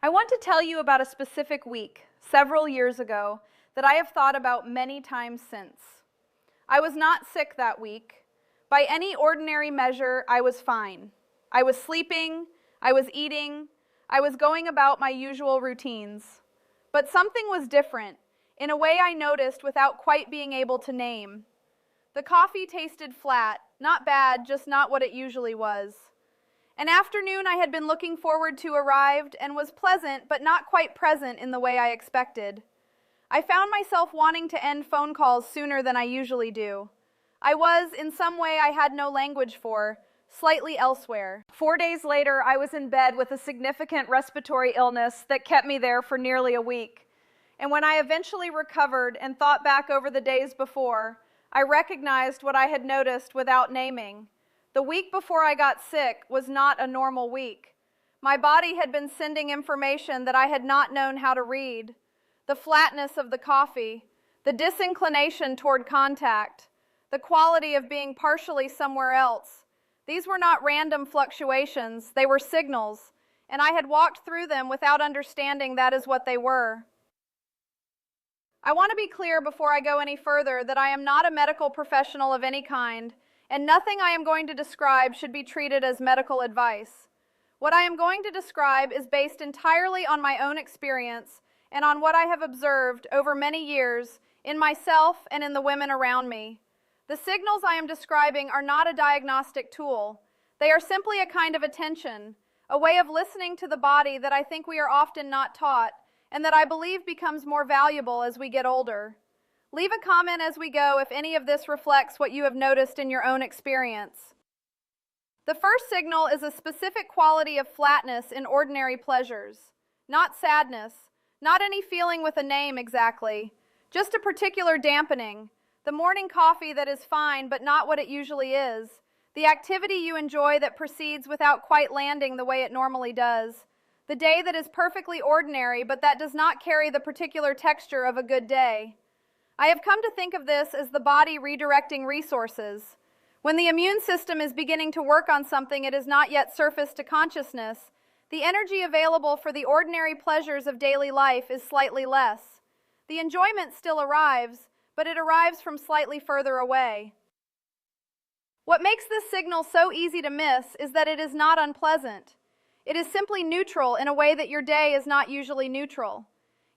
I want to tell you about a specific week, several years ago, that I have thought about many times since. I was not sick that week. By any ordinary measure, I was fine. I was sleeping, I was eating, I was going about my usual routines. But something was different, in a way I noticed without quite being able to name. The coffee tasted flat, not bad, just not what it usually was. An afternoon I had been looking forward to arrived and was pleasant but not quite present in the way I expected. I found myself wanting to end phone calls sooner than I usually do. I was, in some way I had no language for, slightly elsewhere. 4 days later, I was in bed with a significant respiratory illness that kept me there for nearly a week. And when I eventually recovered and thought back over the days before, I recognized what I had noticed without naming. The week before I got sick was not a normal week. My body had been sending information that I had not known how to read. The flatness of the coffee, the disinclination toward contact, the quality of being partially somewhere else. These were not random fluctuations, they were signals, and I had walked through them without understanding that is what they were. I want to be clear before I go any further that I am not a medical professional of any kind, and nothing I am going to describe should be treated as medical advice. What I am going to describe is based entirely on my own experience and on what I have observed over many years in myself and in the women around me. The signals I am describing are not a diagnostic tool. They are simply a kind of attention, a way of listening to the body that I think we are often not taught, and that I believe becomes more valuable as we get older. Leave a comment as we go if any of this reflects what you have noticed in your own experience. The first signal is a specific quality of flatness in ordinary pleasures. Not sadness, not any feeling with a name exactly, just a particular dampening. The morning coffee that is fine but not what it usually is. The activity you enjoy that proceeds without quite landing the way it normally does. The day that is perfectly ordinary but that does not carry the particular texture of a good day. I have come to think of this as the body redirecting resources. When the immune system is beginning to work on something it has not yet surfaced to consciousness, the energy available for the ordinary pleasures of daily life is slightly less. The enjoyment still arrives, but it arrives from slightly further away. What makes this signal so easy to miss is that it is not unpleasant. It is simply neutral in a way that your day is not usually neutral.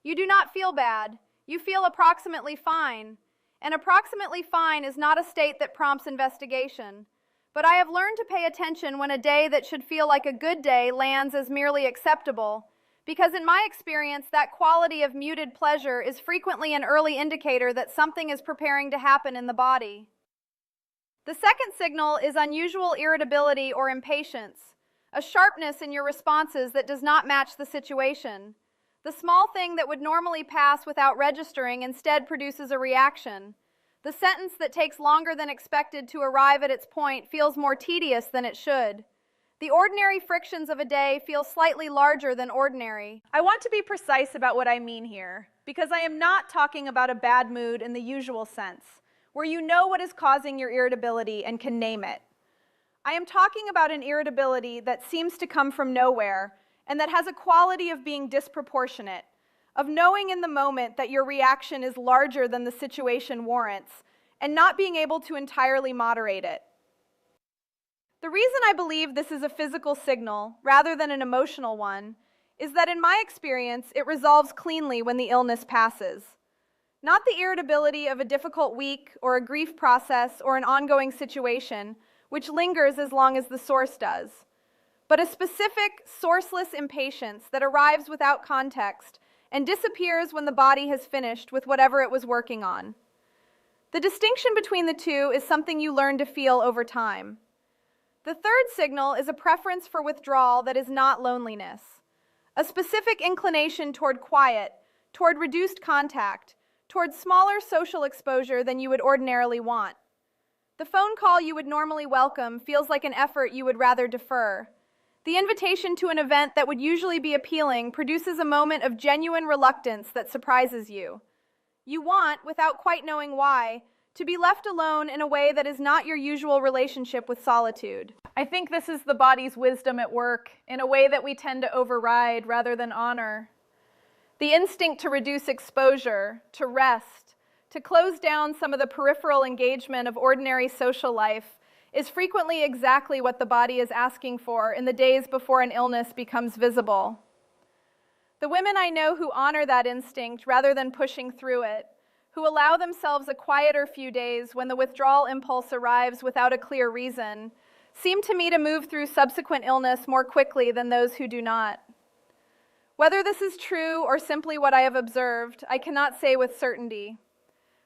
You do not feel bad. You feel approximately fine, and approximately fine is not a state that prompts investigation. But I have learned to pay attention when a day that should feel like a good day lands as merely acceptable, because in my experience that quality of muted pleasure is frequently an early indicator that something is preparing to happen in the body. The second signal is unusual irritability or impatience, a sharpness in your responses that does not match the situation. The small thing that would normally pass without registering instead produces a reaction. The sentence that takes longer than expected to arrive at its point feels more tedious than it should. The ordinary frictions of a day feel slightly larger than ordinary. I want to be precise about what I mean here, because I am not talking about a bad mood in the usual sense, where you know what is causing your irritability and can name it. I am talking about an irritability that seems to come from nowhere, and that has a quality of being disproportionate, of knowing in the moment that your reaction is larger than the situation warrants, and not being able to entirely moderate it. The reason I believe this is a physical signal, rather than an emotional one, is that in my experience, it resolves cleanly when the illness passes. Not the irritability of a difficult week, or a grief process, or an ongoing situation, which lingers as long as the source does, but a specific, sourceless impatience that arrives without context and disappears when the body has finished with whatever it was working on. The distinction between the two is something you learn to feel over time. The third signal is a preference for withdrawal that is not loneliness, a specific inclination toward quiet, toward reduced contact, toward smaller social exposure than you would ordinarily want. The phone call you would normally welcome feels like an effort you would rather defer. The invitation to an event that would usually be appealing produces a moment of genuine reluctance that surprises you. You want, without quite knowing why, to be left alone in a way that is not your usual relationship with solitude. I think this is the body's wisdom at work in a way that we tend to override rather than honor. The instinct to reduce exposure, to rest, to close down some of the peripheral engagement of ordinary social life is frequently exactly what the body is asking for in the days before an illness becomes visible. The women I know who honor that instinct rather than pushing through it, who allow themselves a quieter few days when the withdrawal impulse arrives without a clear reason, seem to me to move through subsequent illness more quickly than those who do not. Whether this is true or simply what I have observed, I cannot say with certainty.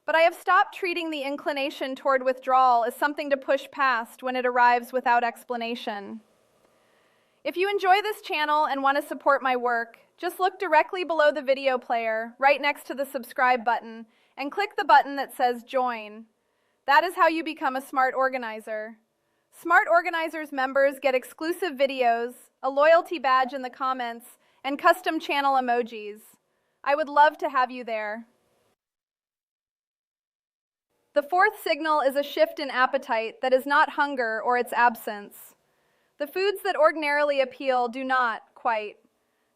But I have stopped treating the inclination toward withdrawal as something to push past when it arrives without explanation. If you enjoy this channel and want to support my work, just look directly below the video player, right next to the subscribe button, and click the button that says Join. That is how you become a Smart Organizer. Smart Organizers members get exclusive videos, a loyalty badge in the comments, and custom channel emojis. I would love to have you there. The fourth signal is a shift in appetite that is not hunger or its absence. The foods that ordinarily appeal do not, quite.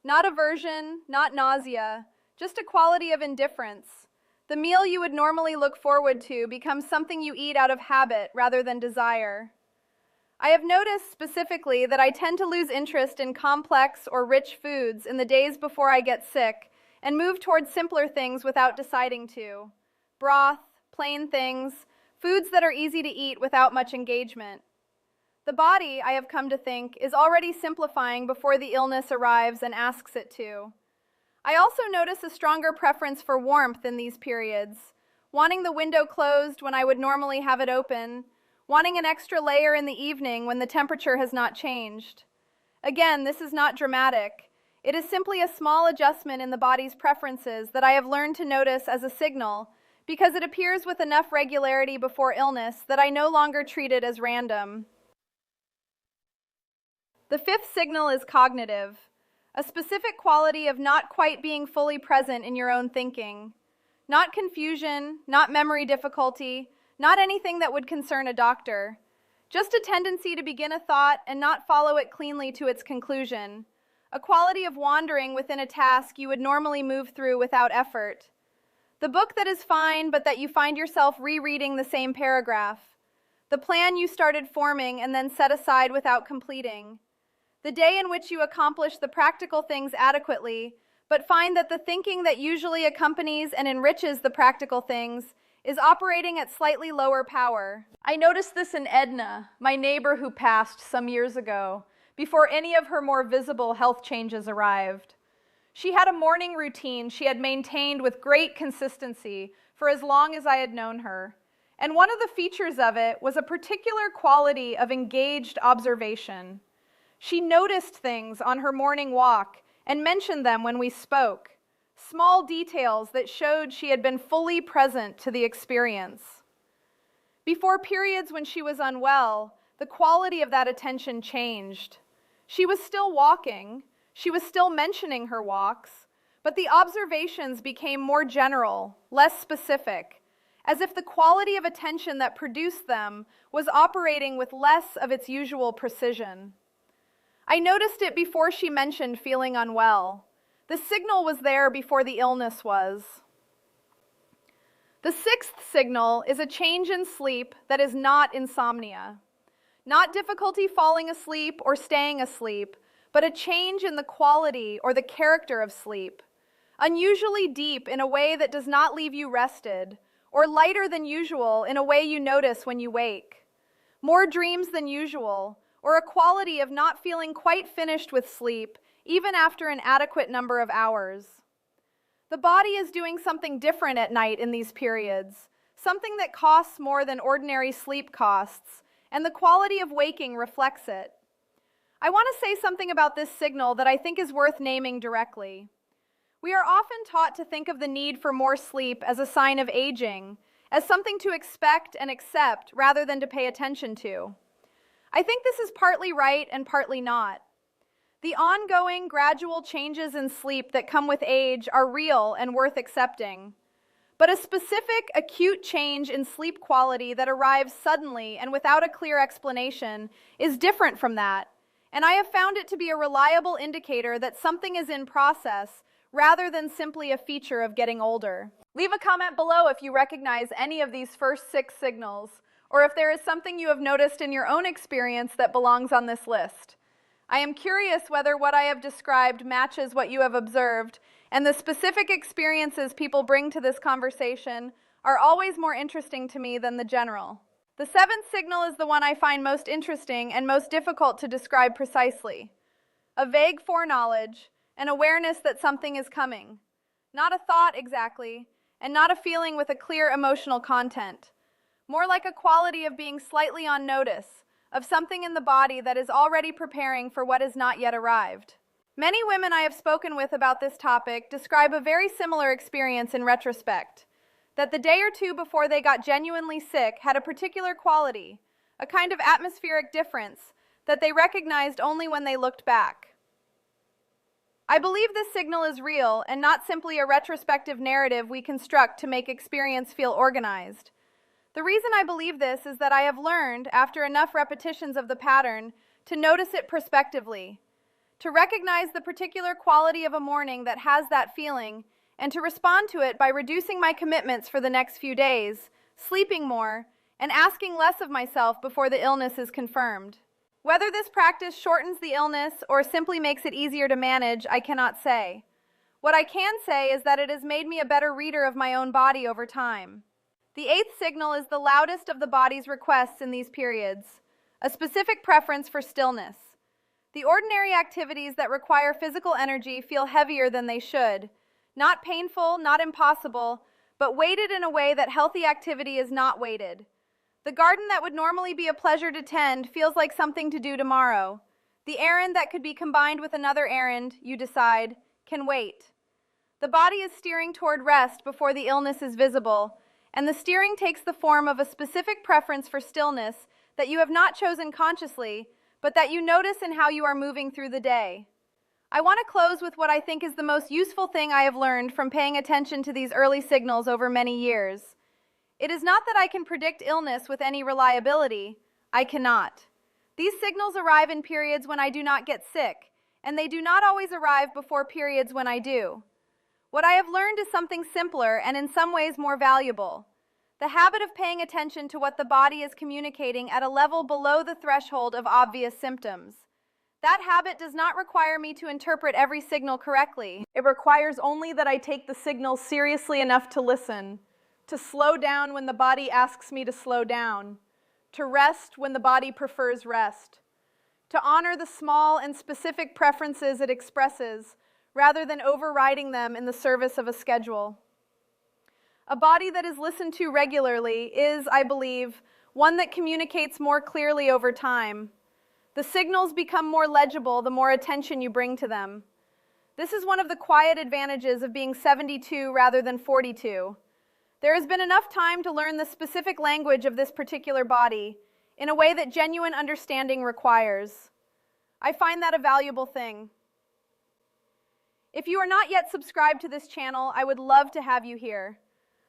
Not aversion, not nausea, just a quality of indifference. The meal you would normally look forward to becomes something you eat out of habit rather than desire. I have noticed specifically that I tend to lose interest in complex or rich foods in the days before I get sick and move towards simpler things without deciding to. Broth, plain things, foods that are easy to eat without much engagement. The body, I have come to think, is already simplifying before the illness arrives and asks it to. I also notice a stronger preference for warmth in these periods, wanting the window closed when I would normally have it open, wanting an extra layer in the evening when the temperature has not changed. Again, this is not dramatic. It is simply a small adjustment in the body's preferences that I have learned to notice as a signal because it appears with enough regularity before illness that I no longer treat it as random. The fifth signal is cognitive, a specific quality of not quite being fully present in your own thinking. Not confusion, not memory difficulty, not anything that would concern a doctor. Just a tendency to begin a thought and not follow it cleanly to its conclusion. A quality of wandering within a task you would normally move through without effort. The book that is fine but that you find yourself rereading the same paragraph. The plan you started forming and then set aside without completing. The day in which you accomplish the practical things adequately, but find that the thinking that usually accompanies and enriches the practical things is operating at slightly lower power. I noticed this in Edna, my neighbor who passed some years ago, before any of her more visible health changes arrived. She had a morning routine she had maintained with great consistency for as long as I had known her, and one of the features of it was a particular quality of engaged observation. She noticed things on her morning walk and mentioned them when we spoke, small details that showed she had been fully present to the experience. Before periods when she was unwell, the quality of that attention changed. She was still walking, she was still mentioning her walks, but the observations became more general, less specific, as if the quality of attention that produced them was operating with less of its usual precision. I noticed it before she mentioned feeling unwell. The signal was there before the illness was. The sixth signal is a change in sleep that is not insomnia. Not difficulty falling asleep or staying asleep, but a change in the quality or the character of sleep. Unusually deep in a way that does not leave you rested, or lighter than usual in a way you notice when you wake. More dreams than usual, or a quality of not feeling quite finished with sleep, even after an adequate number of hours. The body is doing something different at night in these periods, something that costs more than ordinary sleep costs, and the quality of waking reflects it. I want to say something about this signal that I think is worth naming directly. We are often taught to think of the need for more sleep as a sign of aging, as something to expect and accept rather than to pay attention to. I think this is partly right and partly not. The ongoing, gradual changes in sleep that come with age are real and worth accepting. but a specific, acute change in sleep quality that arrives suddenly and without a clear explanation is different from that, and I have found it to be a reliable indicator that something is in process rather than simply a feature of getting older. Leave a comment below if you recognize any of these first 6 signals, or if there is something you have noticed in your own experience that belongs on this list. I am curious whether what I have described matches what you have observed, and the specific experiences people bring to this conversation are always more interesting to me than the general. The 7th signal is the one I find most interesting and most difficult to describe precisely. A vague foreknowledge, an awareness that something is coming. Not a thought exactly, and not a feeling with a clear emotional content. More like a quality of being slightly on notice, of something in the body that is already preparing for what has not yet arrived. Many women I have spoken with about this topic describe a very similar experience in retrospect, that the day or two before they got genuinely sick had a particular quality, a kind of atmospheric difference that they recognized only when they looked back. I believe this signal is real and not simply a retrospective narrative we construct to make experience feel organized. The reason I believe this is that I have learned, after enough repetitions of the pattern, to notice it prospectively, to recognize the particular quality of a morning that has that feeling, and to respond to it by reducing my commitments for the next few days, sleeping more, and asking less of myself before the illness is confirmed. Whether this practice shortens the illness or simply makes it easier to manage, I cannot say. What I can say is that it has made me a better reader of my own body over time. The 8th signal is the loudest of the body's requests in these periods, a specific preference for stillness. The ordinary activities that require physical energy feel heavier than they should, not painful, not impossible, but weighted in a way that healthy activity is not weighted. The garden that would normally be a pleasure to tend feels like something to do tomorrow. The errand that could be combined with another errand, you decide, can wait. The body is steering toward rest before the illness is visible, and the steering takes the form of a specific preference for stillness that you have not chosen consciously, but that you notice in how you are moving through the day. I want to close with what I think is the most useful thing I have learned from paying attention to these early signals over many years. It is not that I can predict illness with any reliability. I cannot. These signals arrive in periods when I do not get sick, and they do not always arrive before periods when I do. What I have learned is something simpler and in some ways more valuable. The habit of paying attention to what the body is communicating at a level below the threshold of obvious symptoms. That habit does not require me to interpret every signal correctly. It requires only that I take the signals seriously enough to listen, to slow down when the body asks me to slow down, to rest when the body prefers rest, to honor the small and specific preferences it expresses, rather than overriding them in the service of a schedule. A body that is listened to regularly is, I believe, one that communicates more clearly over time. The signals become more legible the more attention you bring to them. This is one of the quiet advantages of being 72 rather than 42. There has been enough time to learn the specific language of this particular body in a way that genuine understanding requires. I find that a valuable thing. If you are not yet subscribed to this channel, I would love to have you here.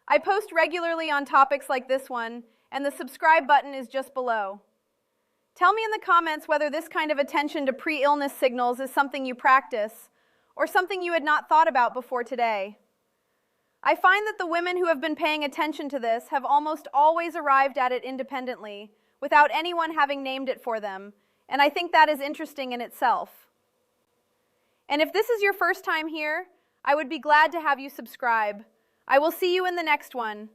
I post regularly on topics like this one, and the subscribe button is just below. Tell me in the comments whether this kind of attention to pre-illness signals is something you practice, or something you had not thought about before today. I find that the women who have been paying attention to this have almost always arrived at it independently, without anyone having named it for them, and I think that is interesting in itself. And if this is your first time here, I would be glad to have you subscribe. I will see you in the next one.